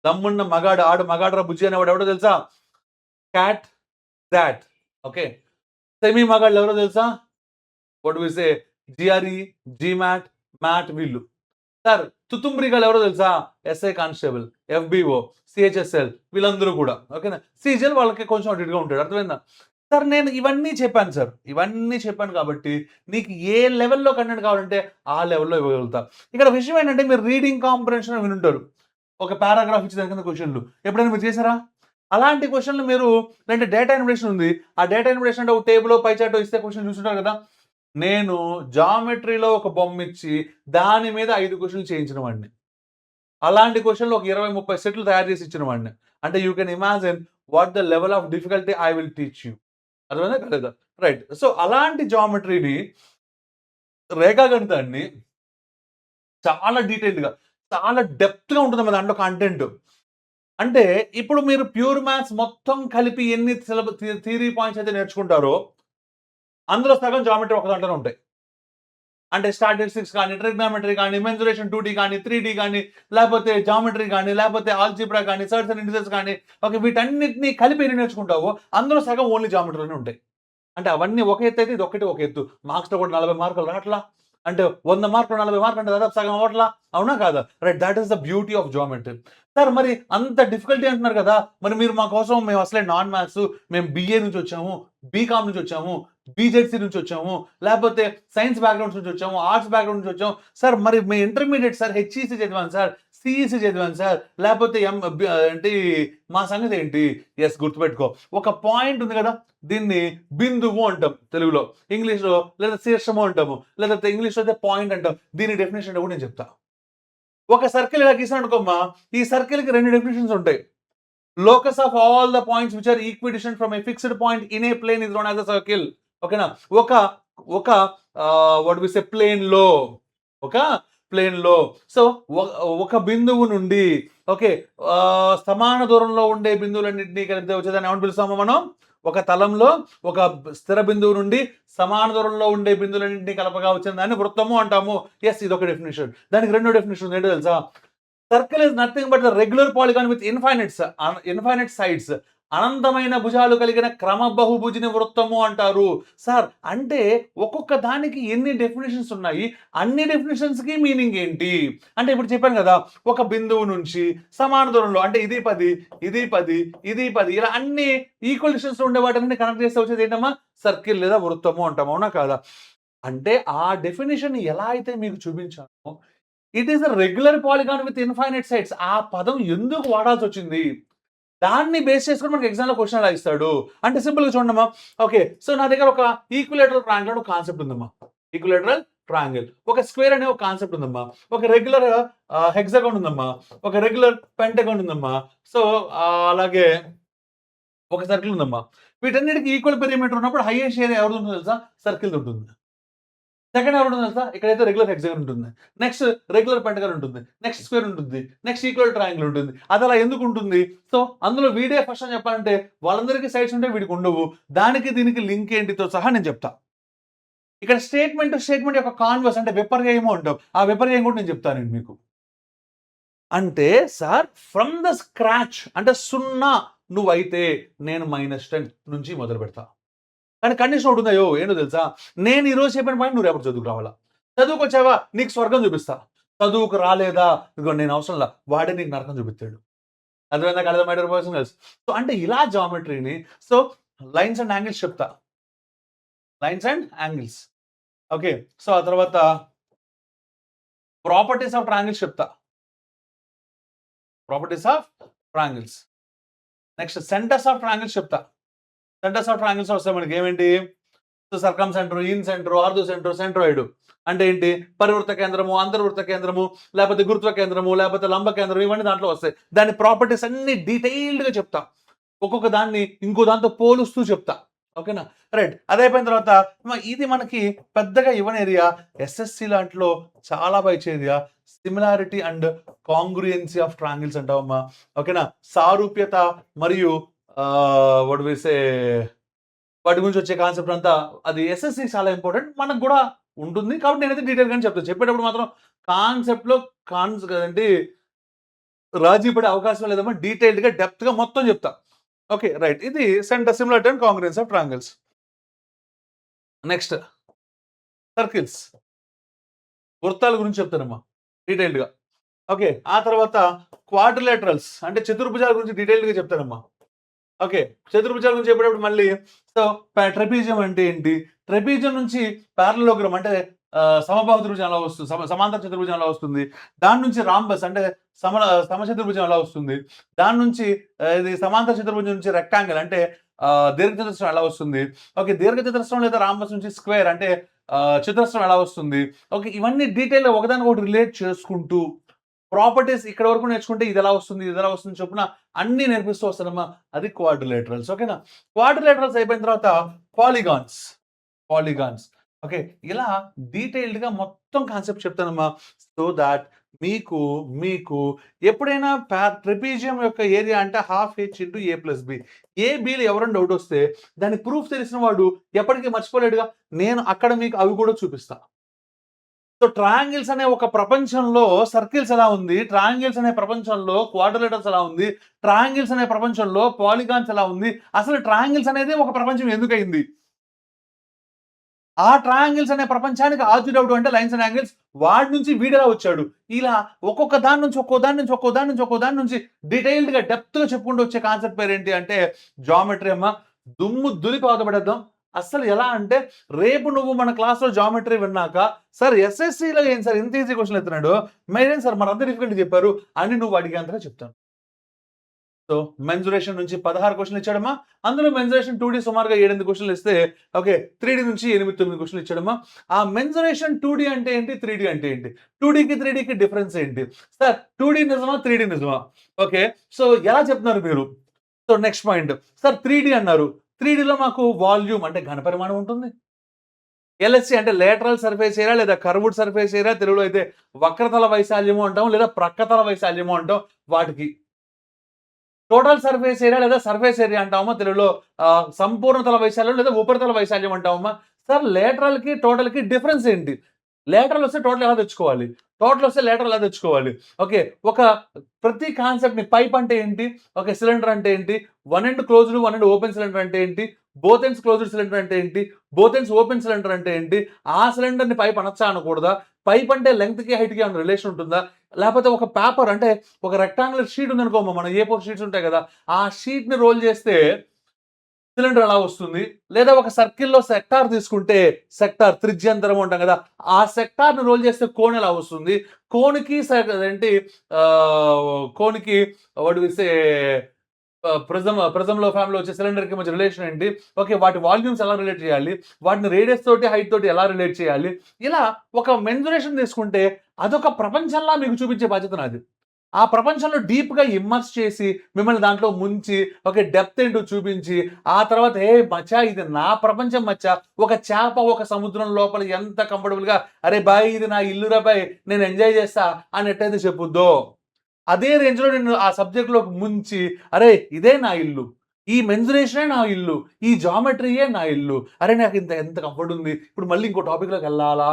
దమ్మున్న మగాడు, ఆడు మగాడ్రా బుజ్జి అనేవాడు ఎవడో తెలుసా? క్యాట్, గ్జాట్. ఓకే, సెమీ మగాళ్ళు ఎవరో తెలుసా? What we say GRE, GMAT, MAT వీళ్ళు. సార్ తుతుంబ్రిగాలు ఎవరో తెలుసా? ఎస్ఐ కానిస్టేబుల్, ఎఫ్బిఓ, సిహెచ్ఎస్ఎల్ వీళ్ళందరూ కూడా. ఓకేనా, సిజిఎల్ వాళ్ళకి కొంచెం అటు ఇటుగా ఉంటాడు. అర్థమైందా సార్? నేను ఇవన్నీ చెప్పాను సార్, ఇవన్నీ చెప్పాను కాబట్టి నీకు ఏ లెవెల్లో కంటెంట్ కావాలంటే ఆ లెవెల్లో ఇవ్వగలుగుతా. ఇక్కడ విషయం ఏంటంటే, మీరు రీడింగ్ కాంప్రహెన్షన్ వినుంటారు, ఒక పారాగ్రాఫ్ ఇచ్చిన దాని కింద క్వశ్చన్లు ఎప్పుడైనా మీరు చేశారా? అలాంటి క్వశ్చన్లు మీరు, అంటే డేటా ఇన్ఫర్మేషన్ ఉంది, ఆ డేటా ఇన్ఫర్మేషన్ అంటే ఒక టేబుల్ పై చార్ట్ ఇస్తే క్వశ్చన్ చూస్తుంటారు కదా. నేను జామెట్రీలో ఒక బొమ్మ ఇచ్చి దాని మీద 5 క్వశ్చన్లు చేయించిన వాడిని. అలాంటి క్వశ్చన్లు ఒక 20-30 సెట్లు తయారు చేసి ఇచ్చిన వాడిని. అంటే you can imagine what the level of difficulty I will teach you. అర్థమైందా కాలేదా? రైట్. సో అలాంటి జామెట్రీని, రేఖాగణితాన్ని చాలా డీటెయిల్డ్గా, చాలా డెప్త్గా ఉంటుంది దాంట్లో కంటెంట్. అంటే ఇప్పుడు మీరు ప్యూర్ మ్యాథ్స్ మొత్తం కలిపి ఎన్ని థియరీ పాయింట్స్ అయితే నేర్చుకుంటారో అందులో సగం జామెట్రీ ఒక దాంట్లోనే ఉంటాయి. అంటే స్టాటిస్టిక్స్ కానీ, ట్రిగ్నామెట్రీ కానీ, మెన్సురేషన్ 2D కానీ, 3D కానీ, లేకపోతే జామెట్రీ కానీ, లేకపోతే ఆల్జీబ్రా కానీ, సర్ట్స్ అండ్ ఇండిసెస్ కానీ, ఓకే వీటన్నిటిని కలిపి ఎన్ని నేర్చుకుంటావో అందులో సగం ఓన్లీ జామెట్రీలోనే ఉంటాయి. అంటే అవన్నీ ఒక ఎత్తు అయితే ఇది ఒక్కటి ఒక ఎత్తు. మార్క్స్లో కూడా 40 మార్కులు రావట్లా, అంటే 100 మార్కులు 40 మార్కులు అంటే దాదాపు సగం అవ్వట్లా, అవునా కాదా? Right, that is the beauty of geometry. Sir మరి అంత డిఫికల్టీ అంటున్నారు కదా, మరి మీరు మా కోసం, మేము అసలే నాన్ మ్యాథ్స్, మేము బిఏ నుంచి వచ్చాము, బీకామ్ నుంచి వచ్చాము, బీజెడ్సీ నుంచి వచ్చాము, లేకపోతే సైన్స్ బ్యాక్గ్రౌండ్స్ నుంచి వచ్చాము, ఆర్ట్స్ బ్యాక్గ్రౌండ్ నుంచి వచ్చాము సార్, మరి మీ ఇంటర్మీడియట్ సార్ హెచ్ఈసీ చదివాను సార్, సిఈసీ చదివాను సార్, లేకపోతే ఏంటి మా సంగతి ఏంటి? ఎస్, గుర్తుపెట్టుకో, ఒక పాయింట్ ఉంది కదా, దీన్ని బిందువు అంటాం తెలుగులో, ఇంగ్లీష్లో లేదా శీర్షము అంటాము, లేకపోతే ఇంగ్లీష్లో అయితే పాయింట్ అంటాం. దీని డెఫినేషన్ కూడా నేను చెప్తా. ఒక సర్కిల్ ఇలా గీసాను అనుకోమ్మా, ఈ సర్కిల్కి 2 డెఫినేషన్స్ ఉంటాయి. Locus of all the points which are equidistant from a fixed point in a plane is known as a circle. ఓకేనా, ఒక వాట్ వి సే ప్లేన్లో, ఒక ప్లేన్లో, సో ఒక బిందువు నుండి, ఓకే, సమాన దూరంలో ఉండే బిందువులన్నింటినీ కలిపితే వచ్చేదాన్ని ఏమని పిలుస్తామో మనం? ఒక తలంలో ఒక స్థిర బిందువు నుండి సమాన దూరంలో ఉండే బిందువులన్నింటినీ కలపగా వచ్చిన దాన్ని వృత్తము అంటాము. ఎస్, ఇది ఒక డెఫినేషన్. దానికి 2 డెఫినేషన్ ఏంటో తెలుసా? Circle is nothing but the regular polygon with infinite sides. అనంతమైన భుజాలు కలిగిన క్రమ బహుభుజిని వృత్తము అంటారు. సార్ అంటే ఒక్కొక్క దానికి ఎన్ని డెఫినేషన్స్ ఉన్నాయి, అన్ని డెఫినేషన్స్కి మీనింగ్ ఏంటి అంటే, ఇప్పుడు చెప్పాను కదా, ఒక బిందువు నుంచి సమాన దూరంలో, అంటే ఇది 10, ఇది 10, ఇది 10, ఇలా అన్ని ఈక్వల్ డిస్టెన్స్ ఉండే వాటిని కనెక్ట్ చేస్తే వచ్చేది ఏంటమ్మా? సర్కిల్ లేదా వృత్తము అంటాము, అవునా కాదా? అంటే ఆ డెఫినేషన్ ఎలా అయితే మీకు చూపించానో, it is a regular polygon with infinite sides. ఆ పదం ఎందుకు వాడాల్సి వచ్చింది, దాన్ని బేస్ చేసుకొని మనకి ఎగ్జామ్లో క్వశ్చన్ ఎలా ఇస్తాడు అంటే, సింపుల్గా చూడమ్మా. ఓకే, సో నా దగ్గర ఒక ఈక్విలేటరల్ ట్రయాంగిల్ ఒక కాన్సెప్ట్ ఉందమ్మా. ఈక్విలేటరల్ ట్రయాంగిల్, ఒక స్క్వేర్ అనే ఒక కాన్సెప్ట్ ఉందమ్మా, ఒక రెగ్యులర్ హెక్సాగాన్ ఉందమ్మా, ఒక రెగ్యులర్ పెంటగాన్ ఉందమ్మా, సో అలాగే ఒక సర్కిల్ ఉందమ్మా. వీటన్నిటికి ఈక్వల్ పెరిమీటర్ ఉన్నప్పుడు హైయెస్ట్ ఏరియా ఎవరు ఉంటుందో తెలుసా? సర్కిల్ ఉంటుంది. సెకండ్ ఎవరు ఉంటుంది తెలుసా? ఇక్కడైతే రెగ్యులర్ హెక్సాగన్ ఉంటుంది, నెక్స్ట్ రెగ్యులర్ పెంటగాన్ ఉంటుంది, నెక్స్ట్ స్క్వేర్ ఉంటుంది, నెక్స్ట్ ఈక్వల్ ట్రయాంగిల్ ఉంటుంది. అది అలా ఎందుకు ఉంటుంది? సో అందులో వీడే ఫస్ట్ అని చెప్పాలంటే వాళ్ళందరికీ సైడ్స్ ఉంటే వీడికి ఉండవు. దానికి దీనికి లింక్ ఏంటితో సహా నేను చెప్తా. ఇక్కడ స్టేట్మెంట్ యొక్క కాన్వర్స్ అంటే విపర్యయము అంటాం. ఆ విపర్యయం కూడా నేను చెప్తాను మీకు. అంటే సార్ ఫ్రమ్ ద స్క్రాచ్, అంటే 0 నువ్వైతే నేను -10 నుంచి మొదలు పెడతా. కానీ కండిషన్ ఒకటి ఉందా? ఏంటో తెలుసా? నేను ఈరోజు చెప్పిన పాయింట్ నువ్వు రేపటి చదువుకు రావాలా. చదువుకు వచ్చావా, నీకు స్వర్గం చూపిస్తా. చదువుకు రాలేదా, ఇదిగో నేను అవసరంలా, వాడే నీకు నరకం చూపిస్తాడు. అర్థమైందా కాలేదా my dear boys and girls? So అంటే ఇలా జామెట్రీని, సో లైన్స్ అండ్ యాంగిల్స్ చెప్తా, lines and angles. Okay, so ఆ తర్వాత ప్రాపర్టీస్ ఆఫ్ ట్రయాంగిల్స్ చెప్తా, properties of triangles. Next centres of triangles చెప్తా. సెంటర్స్ ఆఫ్ ట్రయాంగిల్స్ వస్తాయి మనకి ఏమేంటి? So circumcentre, incentre, orthocentre, centroid. అంటే ఏంటి? పరివృత్త కేంద్రము, అంతర్వృత్త కేంద్రము, లేకపోతే గురుత్వ కేంద్రము, లేకపోతే లంబ కేంద్రం, ఇవన్నీ దాంట్లో వస్తాయి. దాని ప్రాపర్టీస్ అన్ని డీటెయిల్డ్గా చెప్తా, ఒక్కొక్క దాన్ని ఇంకో దాంతో పోలుస్తూ చెప్తా. ఓకేనా? రైట్. అదయిపోయిన తర్వాత ఇది మనకి పెద్దగా ఇవ్వని ఏరియా. ఎస్ఎస్‌సి లాంటిలో చాలా బా ఇచ్చే area. Similarity and congruency of triangles అంటామమ్మా. ఓకేనా? సారూప్యత మరియు వాట్ వి సే వాటి గురించి వచ్చే కాన్సెప్ట్ అంతా అది ఎస్ఎస్‌సికి చాలా ఇంపార్టెంట్. మనకు గూడా ఉంటుంది. కాబట్టి నేనైతే డీటెయిల్‌గానే చెప్తాను. చెప్పేటప్పుడు మాత్రం కాన్సెప్ట్‌లో కదండీ రాజీ పడే అవకాశం లేదమ్మా. డీటెయిల్డ్‌గా, డెప్త్‌గా మొత్తం చెప్తా. ఓకే. రైట్. ఇది similarity and congruency of triangles. Next circles. వృత్తాల గురించి చెప్తానమ్మా డీటెయిల్డ్‌గా. ఓకే. ఆ తర్వాత క్వాడ్రిలేటరల్స్ అంటే చతుర్భుజాల గురించి డీటెయిల్డ్‌గా చెప్తానమ్మా. ఓకే. చతుర్భుజాల గురించి చెప్పేటప్పుడు మళ్ళీ సో, ట్రెపీజియం అంటే ఏంటి? ట్రెపీజియం నుంచి పారలెలోగ్రామ్ అంటే సమబాహు త్రిభుజం ఎలా వస్తుంది? సమాంతర చతుర్భుజం ఎలా వస్తుంది? దాని నుంచి రాంబస్ అంటే సమచతుర్భుజం ఎలా వస్తుంది? దాని నుంచి ఇది సమాంతర చతుర్భుజం నుంచి రెక్టాంగిల్ అంటే దీర్ఘచతురస్రం ఎలా వస్తుంది? ఓకే. దీర్ఘచతురస్రం లేదా రాంబస్ నుంచి స్క్వేర్ అంటే చతురస్రం ఎలా వస్తుంది? ఓకే. ఇవన్నీ డీటెయిల్‌గా ఒకదానికొకటి రిలేట్ చేసుకుంటూ ప్రాపర్టీస్ ఇక్కడ వరకు నేర్చుకుంటే ఇదెలా వస్తుంది, ఇదెలా వస్తుంది చొప్పున అన్నీ నేర్పిస్తూ వస్తానమ్మా. అది క్వాడ్రిలేటరల్స్. ఓకేనా? క్వాడ్రిలేటరల్స్ అయిపోయిన తర్వాత పాలిగాన్స్. పాలిగాన్స్. ఓకే. ఇలా డీటెయిల్డ్‌గా మొత్తం కాన్సెప్ట్ చెప్తానమ్మా. సో థాట్ మీకు ఎప్పుడైనా ట్రెపీజియం యొక్క ఏరియా అంటే హాఫ్ హెచ్ ఇంటూ ఏ ప్లస్ బి. ఏ, బిలు ఎవరైనా డౌట్ వస్తే దాని ప్రూఫ్ తెలిసిన వాడు ఎప్పటికీ మర్చిపోలేడుగా. నేను అక్కడ మీకు అవి కూడా చూపిస్తా. సో ట్రయాంగిల్స్ అనే ఒక ప్రపంచంలో సర్కిల్స్ ఎలా ఉంది? ట్రయాంగిల్స్ అనే ప్రపంచంలో క్వాడ్రిలేటరల్స్ ఎలా ఉంది? ట్రయాంగిల్స్ అనే ప్రపంచంలో పాలిగాన్స్ ఎలా ఉంది? అసలు ట్రయాంగిల్స్ అనేది ఒక ప్రపంచం ఎందుకయింది? ఆ ట్రయాంగిల్స్ అనే ప్రపంచానికి ఆద్యుడెవడు అంటే లైన్స్ అండ్ యాంగిల్స్. వాడి నుంచి వీడెలా వచ్చాడు? ఇలా ఒక్కొక్క దాని నుంచి, ఒక్కో దాని నుంచి, ఒక్కో దాని నుంచి, ఒక్కో దాని నుంచి డీటెయిల్డ్‌గా డెప్త్‌గా చెప్పుకుంటూ వచ్చే కాన్సెప్ట్ పేరేంటి అంటే జామెట్రీ అమ్మ. దుమ్ము దులిపి అవతలపడేద్దాం. అస్సలు ఎలా అంటే రేపు నువ్వు మన క్లాస్‌లో జామెట్రీ విన్నాక సార్ ఎస్ఎస్‌సిలో ఏంటి సార్ ఇంత ఈజీ క్వెషన్‌లు ఎత్తున్నాడు. మరేంటి సార్ మరంత డిఫికల్ట్ చెప్పారు అని నువ్వు అడిగేంతగా చెప్తాను. సో, మెన్సురేషన్ నుంచి 16 క్వెషన్‌లు ఇచ్చాడమ్మా. అందులో మెన్సురేషన్ 2డీ సుమారుగా 7, 8 క్వెషన్‌లు ఇస్తే ఓకే. 3డీ నుంచి 8, 9 క్వెషన్‌లు ఇచ్చాడమ్మా. ఆ మెన్సురేషన్ 2డీ అంటే ఏంటి? 3డీ అంటే ఏంటి? 2డీకి, 3డీకి డిఫరెన్స్ ఏంటి? సార్ 2డీ నిజమా? 3డీ నిజమా? ఓకే. సో, ఎలా చెప్తున్నారు మీరు? So, next point. సార్ 3డీ అన్నారు. 3డీలో మాకు వాల్యూమ్ అంటే ఘనపరిమాణం ఉంటుంది. ఎల్‌హెచ్‌సి అంటే లేటరల్ సర్ఫేస్ ఏరియా లేదా కర్వ్డ్ సర్ఫేస్ ఏరియా తెలుగులో అయితే వక్రతల వైశాల్యము అంటాం. లేదా ప్రక్కతల వైశాల్యము అంటాం వాటికి. టోటల్ సర్ఫేస్ ఏరియా లేదా సర్ఫేస్ ఏరియా అంటామా తెలుగులో సంపూర్ణ తల వైశాల్యం లేదా ఉపరితల వైశాల్యం అంటామమ్మా. సార్ లేటరల్‌కి, టోటల్‌కి డిఫరెన్స్ ఏంటి? లేటరల్ వస్తే టోటల్ ఎలా తెచ్చుకోవాలి? టోటల్ వస్తే లేటరల్ ఎలా తెచ్చుకోవాలి? ఓకే. ఒక ప్రతి కాన్సెప్ట్‌ని పైప్ అంటే ఏంటి? ఓకే. సిలిండర్ అంటే ఏంటి? One end closed, one end open cylinder అంటే ఏంటి? బోత్ ఎండ్స్ క్లోజ్డ్ సిలిండర్ అంటే ఏంటి? బోత్ ఎండ్స్ ఓపెన్ సిలిండర్ అంటే ఏంటి? ఆ సిలిండర్‌ని పైప్ అనొచ్చా? అనకూడదా? పైప్ అంటే లెంగ్త్‌కి, హైట్‌కి ఏమైనా రిలేషన్ ఉంటుందా? లేపోతే ఒక పేపర్ అంటే ఒక రెక్టాంగులర్ షీట్ ఉందనుకోమ్మా. మనం ఏ4 షీట్స్ ఉంటాయి కదా! ఆ షీట్‌ని రోల్ చేస్తే సిలిండర్ ఎలా వస్తుంది? లేదా ఒక సర్కిల్‌లో సెక్టార్ తీసుకుంటే సెక్టార్ త్రిజ్యాంతరం అంటాం కదా! ఆ సెక్టార్‌ని రోల్ చేస్తే కోన్ ఎలా వస్తుంది? కోన్‌కి అదేంటి కోన్‌కి వాట్ వి సే ప్రిజమ్‌లో ఫ్యామ్‌లో వచ్చే సిలిండర్‌కి మధ్య రిలేషన్ ఏంటి? ఓకే. వాటి వాల్యూమ్స్ ఎలా రిలేట్ చేయాలి? వాటిని రేడియస్ తోటి, హైట్ తోటి ఎలా రిలేట్ చేయాలి? ఇలా ఒక మెన్సురేషన్ తీసుకుంటే అదొక ప్రపంచంలా మీకు చూపించే బాధ్యత నాది. ఆ ప్రపంచంలో డీప్‌గా ఇమ్మర్స్ చేసి, మిమ్మల్ని దాంట్లో ముంచి, ఓకే. డెప్త్ ఏంటో చూపించి, ఆ తర్వాత "ఏయ్ మచ్చా ఇది నా ప్రపంచం మచ్చా. ఒక చేప ఒక సముద్రం లోపల ఎంత కంఫర్టబుల్‌గా అరే భాయ్ ఇది నా ఇల్లురా భాయ్ నేను ఎంజాయ్ చేస్తా" అని ఎట్టయితే చెప్పుద్దో, అదే రేంజ్‌లో నిన్ను ఆ సబ్జెక్ట్‌లోకి ముంచి, "అరేయ్ ఇదే నా ఇల్లు. ఈ మెన్సురేషనే నా ఇల్లు. ఈ జామెట్రీయే నా ఇల్లు. అరే నాకు ఎంత కంఫర్ట్ ఉంది. ఇప్పుడు మళ్ళీ ఇంకో టాపిక్‌లోకెళ్ళాలా"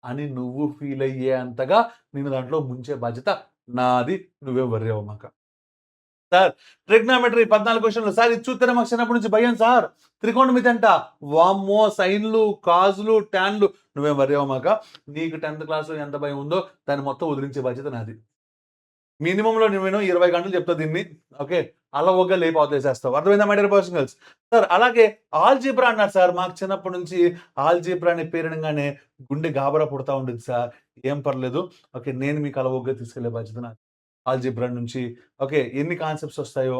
అని నువ్వు ఫీల్ అయ్యే అంతగా నిన్ను దాంట్లో ముంచే బాధ్యత నాది. నువ్వేం వర్రీ అవ్వమాక. సార్ ట్రిగ్నామెట్రీ 14 క్వెషన్‌లు. సార్ ఇది చూత్తేనే మాకు చిన్నప్పటి నుంచి భయం సార్. త్రికోణమితి అంట. వామ్మో! సైన్‌లు, కాజులు, టాన్‌లు నువ్వేం వర్రీ అవ్వమాక. నీకు 10థ్ క్లాస్‌లో ఎంత భయం ఉందో దాన్ని మొత్తం వదిలించే బాధ్యత నాది. మినిమమ్‌లో నేను 20 గంటలు చెప్తా దీన్ని. ఓకే. అలవోగ్గా లేపి అవతలేసేస్తావు. అర్థమైందా my dear boys and girls? Sir అలాగే ఆల్జీబ్రా అన్నారు సార్. మాకు చిన్నప్పటి నుంచి ఆల్జీబ్రా అనే పేరు వినంగానే గుండె గాబరా పుడతా ఉండేది సార్. ఏం పర్లేదు. ఓకే. నేను మీకు అలవోగ్గా తీసుకెళ్ళే బాధ్యత నాది. ఆల్జీబ్రా నుంచి ఓకే. ఎన్ని కాన్సెప్ట్స్ వస్తాయో,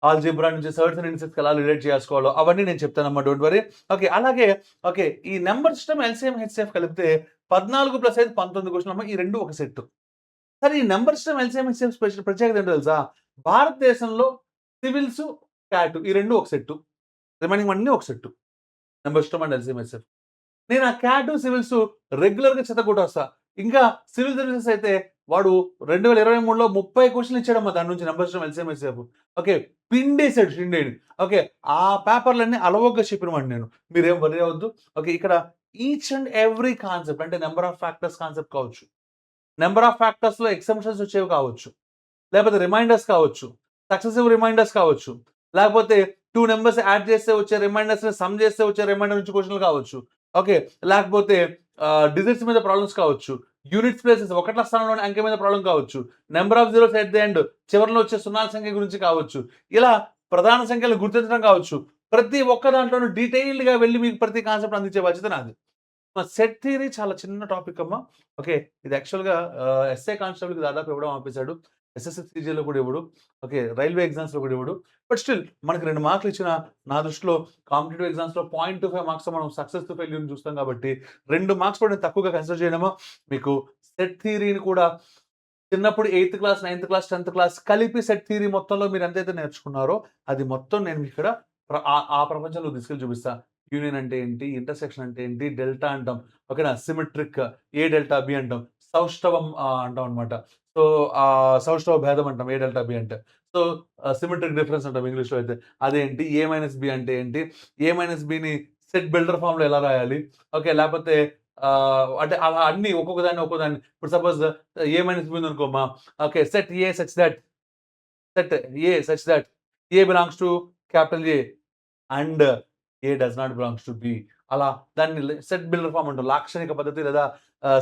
ఆల్జీబ్రా నుంచి సర్ట్స్ అండ్ ఇన్సెట్స్‌కి ఎలా రిలేట్ చేసుకోవాలో అవన్నీ నేను చెప్తానమ్మా. Don't worry. ఓకే. అలాగే ఓకే. ఈ నంబర్ సిస్టమ్ ఎల్‌సీఎం, హెచ్‌సీఎఫ్ కలిపితే 14 + 5 19 క్వెషన్‌లమ్మా. ఈ 2 ఒక సెట్టు. సరే ఈ నంబర్ సిస్టమ్, ఎల్‌సీఎం, హెచ్‌సీఎఫ్ ప్రత్యేకత ఏంటో తెలుసా? భారతదేశంలో సివిల్స్, క్యాట్ ఈ 2 ఒక సెట్టు. రిమైనింగ్ అన్నీ ఒక set. Number system and LCM HCF. నేను ఆ క్యాట్ సివిల్స్ రెగ్యులర్‌గా చెత్తకొట్టేస్తా. ఇంకా సివిల్ సర్వీసెస్ అయితే వాడు 2023లో 30 క్వెషన్‌లు ఇచ్చాడమ్మా దాని నుంచి నంబర్ సిస్టమ్ ఎల్సీఎంఎస్ఎఫ్. ఓకే. పిండేసాడు పిండేడు. ఓకే. ఆ పేపర్‌లన్నీ అలవోకగా చెప్పినవాడిని నేను. మీరేం వర్రీ అవ్వద్దు. ఓకే. ఇక్కడ ఈచ్ అండ్ ఎవ్రీ కాన్సెప్ట్ అంటే నంబర్ ఆఫ్ ఫ్యాక్టర్స్ కాన్సెప్ట్ కావచ్చు. నంబర్ ఆఫ్ ఫ్యాక్టర్స్‌లో ఎగ్జంప్షన్స్ వచ్చేవి కావచ్చు. లేకపోతే రిమైండర్స్ కావచ్చు. సక్సెసివ్ రిమైండర్స్ కావచ్చు. లేకపోతే 2 నంబర్స్ యాడ్ చేస్తే వచ్చే రిమైండర్స్‌ని సమ్ చేస్తే వచ్చే రిమైండర్ నుంచి క్వెషన్‌లు కావచ్చు. ఓకే. లేకపోతే డిజిట్స్ మీద ప్రాబ్లమ్స్ కావచ్చు. యూనిట్స్ ప్లేసెస్ ఒకట్ల స్థానంలోని అంకె మీద ప్రాబ్లమ్ కావచ్చు. Number of zeros at the end చివరిలో వచ్చే సున్నాల సంఖ్య గురించి కావచ్చు. ఇలా ప్రధాన సంఖ్యలను గుర్తించడం కావచ్చు. ప్రతి ఒక్క దాంట్లోనూ డీటెయిల్డ్‌గా వెళ్లి మీకు ప్రతి కాన్సెప్ట్ అందించే బాధ్యత నాది. సెట్ థియరీ చాలా చిన్న టాపిక్ అమ్మా. ఓకే. ఇది యాక్చువల్‌గా ఎస్ఐ కానిస్టేబుల్‌కి దాదాపు ఇవ్వడం ఆపేసాడు. ఎస్ఎస్‌సి, సీజీఎల్‌లో కూడా ఇవ్వడు. ఓకే. రైల్వే ఎగ్జామ్స్‌లో కూడా ఇవ్వడు. బట్ స్టిల్ మనకి 2 మార్కులు ఇచ్చిన నా దృష్టిలో కాంపిటీటివ్ ఎగ్జామ్స్‌లో 0.25 మార్క్స్‌తో మనం సక్సెస్ టు ఫెయిల్యూర్‌ని చూస్తాం కాబట్టి 2 మార్క్స్ కూడా నేను తక్కువగా కన్సిడర్ చేయడమా మీకు సెట్ థియరీని కూడా చిన్నప్పుడు 8థ్ క్లాస్, 9థ్ క్లాస్, 10థ్ క్లాస్ కలిపి సెట్ థియరీ మొత్తంలో మీరు ఎంతైతే నేర్చుకున్నారో అది మొత్తం నేను మీకిక్కడ ఆ ప్రపంచంలో తీసుకెళ్ళి చూపిస్తా. యూనియన్ అంటే ఏంటి? ఇంటర్సెక్షన్ అంటే ఏంటి? డెల్టా అంటాం. ఓకేనా? సిమెట్రిక్ ఏ డెల్టా బి అంటాం. సౌష్ఠవం అంటాం అన్నమాట. సో, సౌష్ఠవ భేదం అంటాం ఏ డెల్టా బి అంటే. సో, సిమెట్రిక్ డిఫరెన్స్ అంటాం ఇంగ్లీష్‌లో అయితే. అదేంటి? ఏ మైనస్ బి అంటే ఏంటి? ఏ మైనస్ బిని సెట్ బిల్డర్ ఫార్మ్‌లో ఎలా రాయాలి? ఓకే. లేకపోతే అంటే అలా అన్నీ ఒక్కొక్కదాన్ని ఇప్పుడు సపోజ్ ఏ మైనస్ బి ఉందనుకోమ్మా. Okay. Set A such that set A such that A belongs to capital A and A does not belongs to B. అలా దాన్ని సెట్ బిల్డర్ ఫార్మ్ అంటాం. లాక్షణిక పద్ధతి లేదా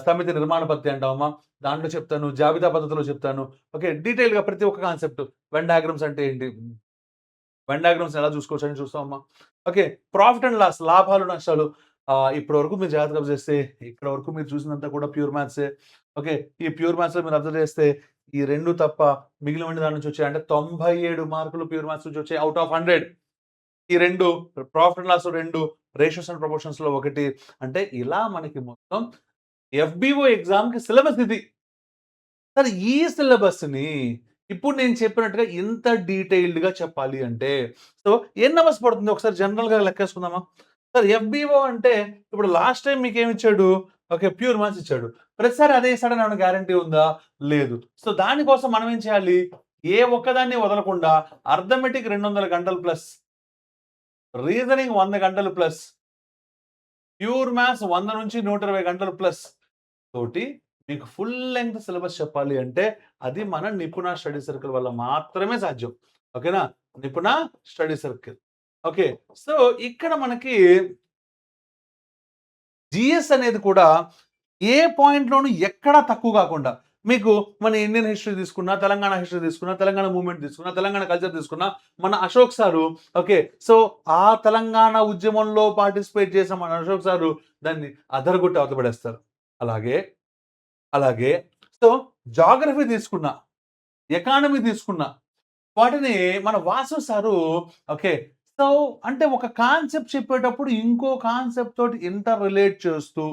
సమితి నిర్మాణ పద్ధతి అంటామమ్మా. దాంట్లో చెప్తాను. జాబితా పద్ధతిలో చెప్తాను. ఓకే. డీటెయిల్‌గా ప్రతి ఒక్క కాన్సెప్ట్. వెన్ డయాగ్రామ్స్ అంటే ఏంటి? వెన్ డయాగ్రామ్స్ ఎలా చూసుకోవచ్చని చూస్తామమ్మా. ఓకే. ప్రాఫిట్ అండ్ లాస్ లాభాలు, నష్టాలు ఇప్పటి వరకు మీరు జాగ్రత్తగా అబ్జర్వ్ చేస్తే ఇక్కడ వరకు మీరు చూసిందంతా కూడా ప్యూర్ మ్యాథ్సే. ఓకే. ఈ ప్యూర్ మ్యాథ్స్‌లో మీరు అబ్జర్వ్ చేస్తే ఈ 2 తప్ప మిగిలినవన్నీ దాని నుంచి వచ్చాయి. అంటే 97 మార్కులు ప్యూర్ మ్యాథ్స్ నుంచి వచ్చాయి ఔట్ ఆఫ్ 100. ఈ 2 profit and loss 2 ratios and ప్రపోర్షన్స్‌లో 1 అంటే ఇలా మనకి మొత్తం ఎఫ్‌బీఓ ఎగ్జామ్‌కి సిలబస్ ఇది. సార్ ఈ సిలబస్‌ని ఇప్పుడు నేను చెప్పినట్టుగా ఇంత డీటెయిల్డ్‌గా చెప్పాలి అంటే సో ఎన్ని అవర్స్ పడుతుంది ఒకసారి జనరల్‌గా లెక్కేసుకుందామా? సార్ ఎఫ్‌బీఓ అంటే ఇప్పుడు లాస్ట్ టైమ్ మీకేమిచ్చాడు? ఓకే. ప్యూర్ మ్యాథ్స్ ఇచ్చాడు. ప్రతిసారి అదే ఇస్తాడని ఏమైనా గ్యారంటీ ఉందా? లేదు. సో దానికోసం మనం ఏం చేయాలి? ఏ ఒక్కదాన్ని వదలకుండా అర్థమెటిక్ 200 గంటలు ప్లస్, రీజనింగ్ 100 గంటలు ప్లస్, ప్యూర్ మ్యాథ్స్ 100-120 గంటలు ప్లస్ తోటి మీకు ఫుల్ లెంగ్త్ సిలబస్ చెప్పాలి అంటే అది మన నిపుణ స్టడీ సర్కిల్ వల్ల మాత్రమే సాధ్యం. ఓకేనా? నిపుణ స్టడీ సర్కిల్. ఓకే. సో ఇక్కడ మనకి జీఎస్ అనేది కూడా ఏ పాయింట్‌లోనూ ఎక్కడా తక్కువ కాకుండా మీకు మన ఇండియన్ హిస్టరీ తీసుకున్నా, తెలంగాణ హిస్టరీ తీసుకున్నా, తెలంగాణ మూవ్‌మెంట్ తీసుకున్నా, తెలంగాణ కల్చర్ తీసుకున్నా, మన అశోక్ సారు ఓకే. సో ఆ తెలంగాణ ఉద్యమంలో పార్టిసిపేట్ చేసిన మన అశోక్ సారు దాన్ని అదరగొట్టి అవతల పడేస్తారు. అలాగే, అలాగే సో జాగ్రఫీ తీసుకున్నా, ఎకానమీ తీసుకున్నా, వాటిని మన వాసు సారు ఓకే. సో అంటే ఒక కాన్సెప్ట్ చెప్పేటప్పుడు ఇంకో కాన్సెప్ట్ తోటి ఇంటర్ రిలేట్ చేస్తూ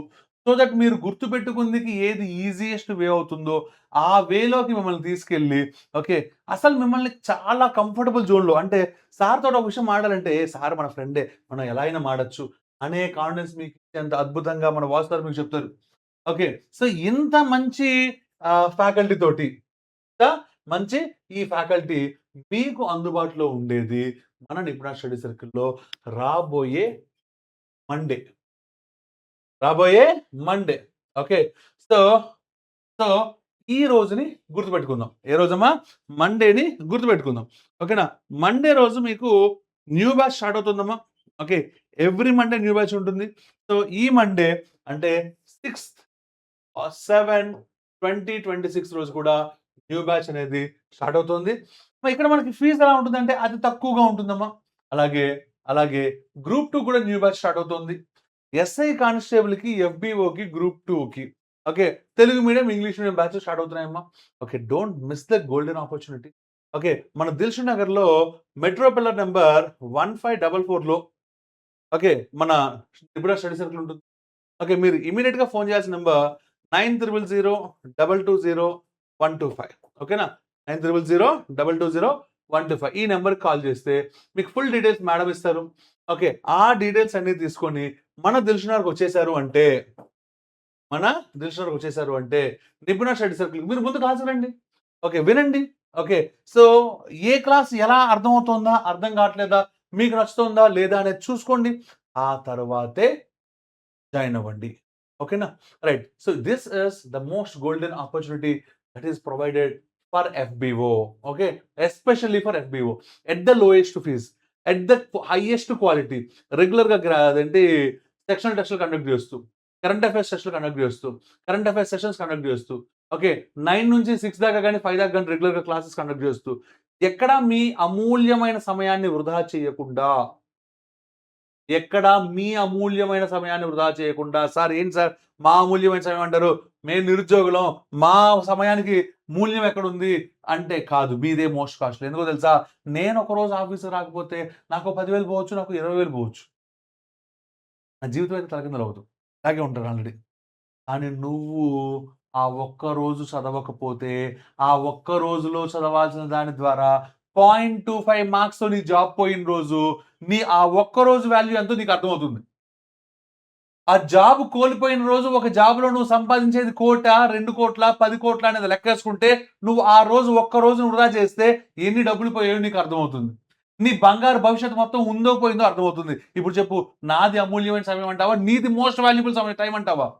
సో దట్ మీరు గుర్తుపెట్టుకుందికి ఏది ఈజియెస్ట్ వే అవుతుందో ఆ వేలోకి మిమ్మల్ని తీసుకెళ్ళి ఓకే. అసలు మిమ్మల్ని చాలా కంఫర్టబుల్ జోన్‌లో అంటే సార్ తోటి ఒక విషయం మాట్లాడాలంటే సార్ మన ఫ్రెండే మనం ఎలా అయినా మాడొచ్చు అనే కాన్ఫిడెన్స్ మీకు ఇచ్చేంత అద్భుతంగా మన వాసు సార్ మీకు చెప్తారు. ఓకే. సో ఇంత మంచి ఫ్యాకల్టీ తోటి ఇంత మంచి ఈ ఫ్యాకల్టీ మీకు అందుబాటులో ఉండేది మన నిపుణ స్టడీ సర్కిల్‌లో రాబోయే మండే. రాబోయే మండే. ఓకే. సో, సో ఈ రోజుని గుర్తుపెట్టుకుందాం. ఏ రోజమ్మా? మండేని గుర్తుపెట్టుకుందాం. ఓకేనా? మండే రోజు మీకు న్యూ బ్యాచ్ స్టార్ట్ అవుతుందమ్మా. Okay. Every Monday new batch ఉంటుంది. సో ఈ మండే అంటే 6/7/2026 రోజు కూడా న్యూ బ్యాచ్ అనేది స్టార్ట్ అవుతుంది. మరి ఇక్కడ మనకి ఫీజ్ ఎలా ఉంటుందంటే అతి తక్కువగా ఉంటుందమ్మా. అలాగే, అలాగే గ్రూప్ 2 కూడా న్యూ బ్యాచ్ స్టార్ట్ అవుతుంది. ఎస్ఐ కానిస్టేబుల్‌కి, ఎఫ్‌బీఓకి, గ్రూప్ 2కి okay. Telugu medium, English medium batches start అవుతున్నాయమ్మా. Okay. Don't miss the golden opportunity. Okay. మన దిల్‌షుక్ నగర్‌లో మెట్రో పిల్లర్ నంబర్ 1544లో ఓకే. మన నిపుణ స్టడీ సర్కిల్ ఉంటుంది. ఓకే. మీరు ఇమ్మీడియేట్‌గా ఫోన్ చేయాల్సిన నంబర్ 9000220125 ఓకేనా? 9000220125 ఈ నంబర్‌కి కాల్ చేస్తే మీకు ఫుల్ డీటెయిల్స్ మేడం ఇస్తారు. ఓకే. ఆ డీటెయిల్స్ అన్నీ తీసుకొని మన దిల్షుఖ్‌నగర్‌కి వచ్చేసారు అంటే, నిపుణ స్టడీ సర్కిల్ మీరు ముందు క్లాస్‌కి రండి. ఓకే. వినండి. ఓకే. సో, ఏ క్లాస్ ఎలా అర్థమవుతోందా? అర్థం కావట్లేదా? మీకు నచ్చుతోందా? లేదా? అనేది చూసుకోండి. ఆ తర్వాతే జాయిన్ అవ్వండి. ఓకేనా? Right. So, this is the most golden opportunity that is provided for FBO. Okay. Especially for FBO. At the lowest fees, at the highest quality. రెగ్యులర్‌గా అదేంటి సెక్షనల్ టెస్ట్‌లు కండక్ట్ చేస్తూ, కరెంట్ అఫైర్స్ టెస్ట్‌లు కండక్ట్ చేస్తూ, current affairs sessions conduct చేస్తూ, okay. 9 నుంచి 6 దాకా గాని, 5 దాకా గాని రెగ్యులర్‌గా క్లాసెస్ కండక్ట్ చేస్తూ, ఎక్కడ మీ అమూల్యమైన సమయాన్ని వృధా చేయకుండా, ఎక్కడ మీ అమూల్యమైన సమయాన్ని వృధా చేయకుండా, "సార్ ఏంటి సార్ మా అమూల్యమైన సమయం అంటారు? మేము నిరుద్యోగులం. మా సమయానికి మూల్యం ఎక్కడుంది?" అంటే కాదు. మీదే మోస్ట్ కాస్ట్‌లీ. ఎందుకో తెలుసా? నేను ఒకరోజు ఆఫీస్‌కి రాకపోతే నాకు 10,000 పోవచ్చు. నాకు 20,000 పోవచ్చు. నా జీవితం అయితే తలకిందులవ్వదు. అలాగే ఉంటాను ఆల్రెడీ. కానీ నువ్వు ఆ ఒక్క రోజు చదవకపోతే, ఆ ఒక్క రోజులో చదవాల్సిన దాని ద్వారా 0.25 మార్క్స్‌తో నీ జాబ్ పోయిన రోజు, నీ ఆ ఒక్క రోజు వాల్యూ ఎంతో నీకు అర్థమవుతుంది. ఆ జాబ్ కోల్పోయిన రోజు ఒక జాబ్‌లో నువ్వు సంపాదించేది 1,00,00,000, 2,00,00,000, 10,00,00,000 అనేది లెక్కేసుకుంటే, నువ్వు ఆ రోజు ఒక్క రోజుని వృధా చేస్తే ఎన్ని డబ్బులు పోయాయో నీకు అర్థమవుతుంది. నీ బంగారు భవిష్యత్తు మొత్తం ఉందో పోయిందో అర్థమవుతుంది. ఇప్పుడు చెప్పు, నాది అమూల్యమైన సమయం అంటావా? నీది మోస్ట్ వాల్యుబుల్ సమయం టైమ్ అంటావా?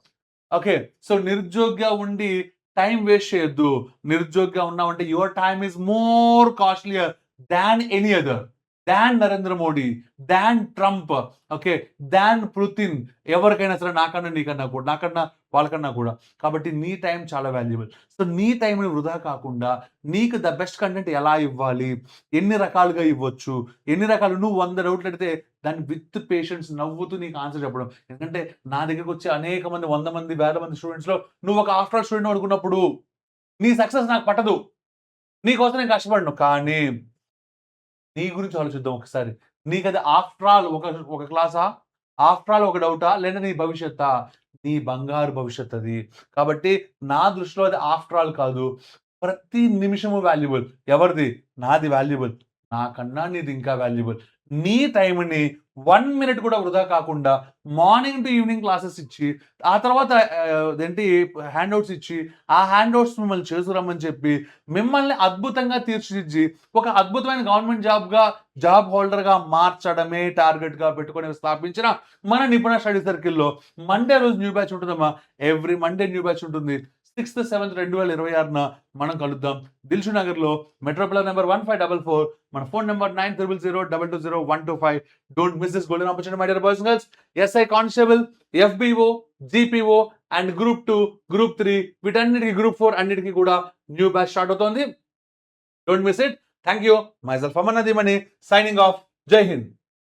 ఓకే. సో, నిరుద్యోగిగా ఉండి టైమ్ వేస్ట్ చేయొద్దు. నిరుద్యోగిగా ఉన్నావంటే your time is more costlier than any other. Than Narendra Modi, than Trump, okay. Than Putin. ఎవరికైనా సరే నాకన్నా, నీకన్నా కూడా, నాకన్నా, వాళ్ళకన్నా కూడా. కాబట్టి నీ టైమ్ చాలా వాల్యుబుల్. సో, నీ టైమ్‌ని వృధా కాకుండా నీకు ద బెస్ట్ కంటెంట్ ఎలా ఇవ్వాలి? ఎన్ని రకాలుగా ఇవ్వచ్చు? ఎన్ని రకాలు నువ్వు 100 డౌట్లు అడిగితే దాన్ని విత్ పేషెన్స్ నవ్వుతూ నీకు ఆన్సర్ చెప్పడం. ఎందుకంటే నా దగ్గరకొచ్చే అనేక మంది 100 మంది, వేల మంది స్టూడెంట్స్‌లో నువ్వు ఒక ఆఫ్టర్ ఆల్ స్టూడెంట్ అనుకున్నప్పుడు నీ సక్సెస్ నాకు పట్టదు. నీ కోసం నేను కష్టపడను. కానీ నీ గురించి ఆలోచిద్దాం ఒకసారి. నీకది ఆఫ్టర్ ఆల్ ఒక క్లాసా? ఆఫ్టర్ ఆల్ ఒక డౌటా? లేదా నీ భవిష్యత్తా? నీ బంగారు భవిష్యత్తది. కాబట్టి నా దృష్టిలో అది ఆఫ్టర్ ఆల్ కాదు. ప్రతి నిమిషము వాల్యుబుల్. ఎవరిది? నాది వాల్యుబుల్. నాకన్నా నీది ఇంకా వాల్యుబుల్. నీ టైమ్‌ని 1 మినిట్ కూడా వృధా కాకుండా మార్నింగ్ టు ఈవినింగ్ క్లాసెస్ ఇచ్చి, ఆ తర్వాత అదేంటి హ్యాండౌట్స్ ఇచ్చి, ఆ హ్యాండౌట్స్ మిమ్మల్ని చేసుకురమ్మని చెప్పి, మిమ్మల్ని అద్భుతంగా తీర్చిదిద్ది, ఒక అద్భుతమైన గవర్నమెంట్ జాబ్ హోల్డర్‌గా మార్చడమే టార్గెట్‌గా పెట్టుకొని స్థాపించిన మన నిపుణ స్టడీ సర్కిల్‌లో మండే రోజు న్యూ బ్యాచ్ ఉంటుందమ్మా. ఎవ్రీ మండే న్యూ బ్యాచ్ ఉంటుంది. 6థ్, 7థ్ 2026న మనం కలుద్దాం. దిల్‌షుక్ నగర్‌లో మెట్రో పిల్లర్ నంబర్ 1544. మన phone number 9000220125. Don't miss this golden opportunity my dear boys and girls. SI constable, FBO, GPO and group 2, group 3 వీటన్నిటికి, గ్రూప్ 4 అన్నిటికి కూడా న్యూ బ్యాచ్ స్టార్ట్ అవుతోంది. Don't miss it. Thank you. Myself Amar Nadimani signing off. జై హింద్.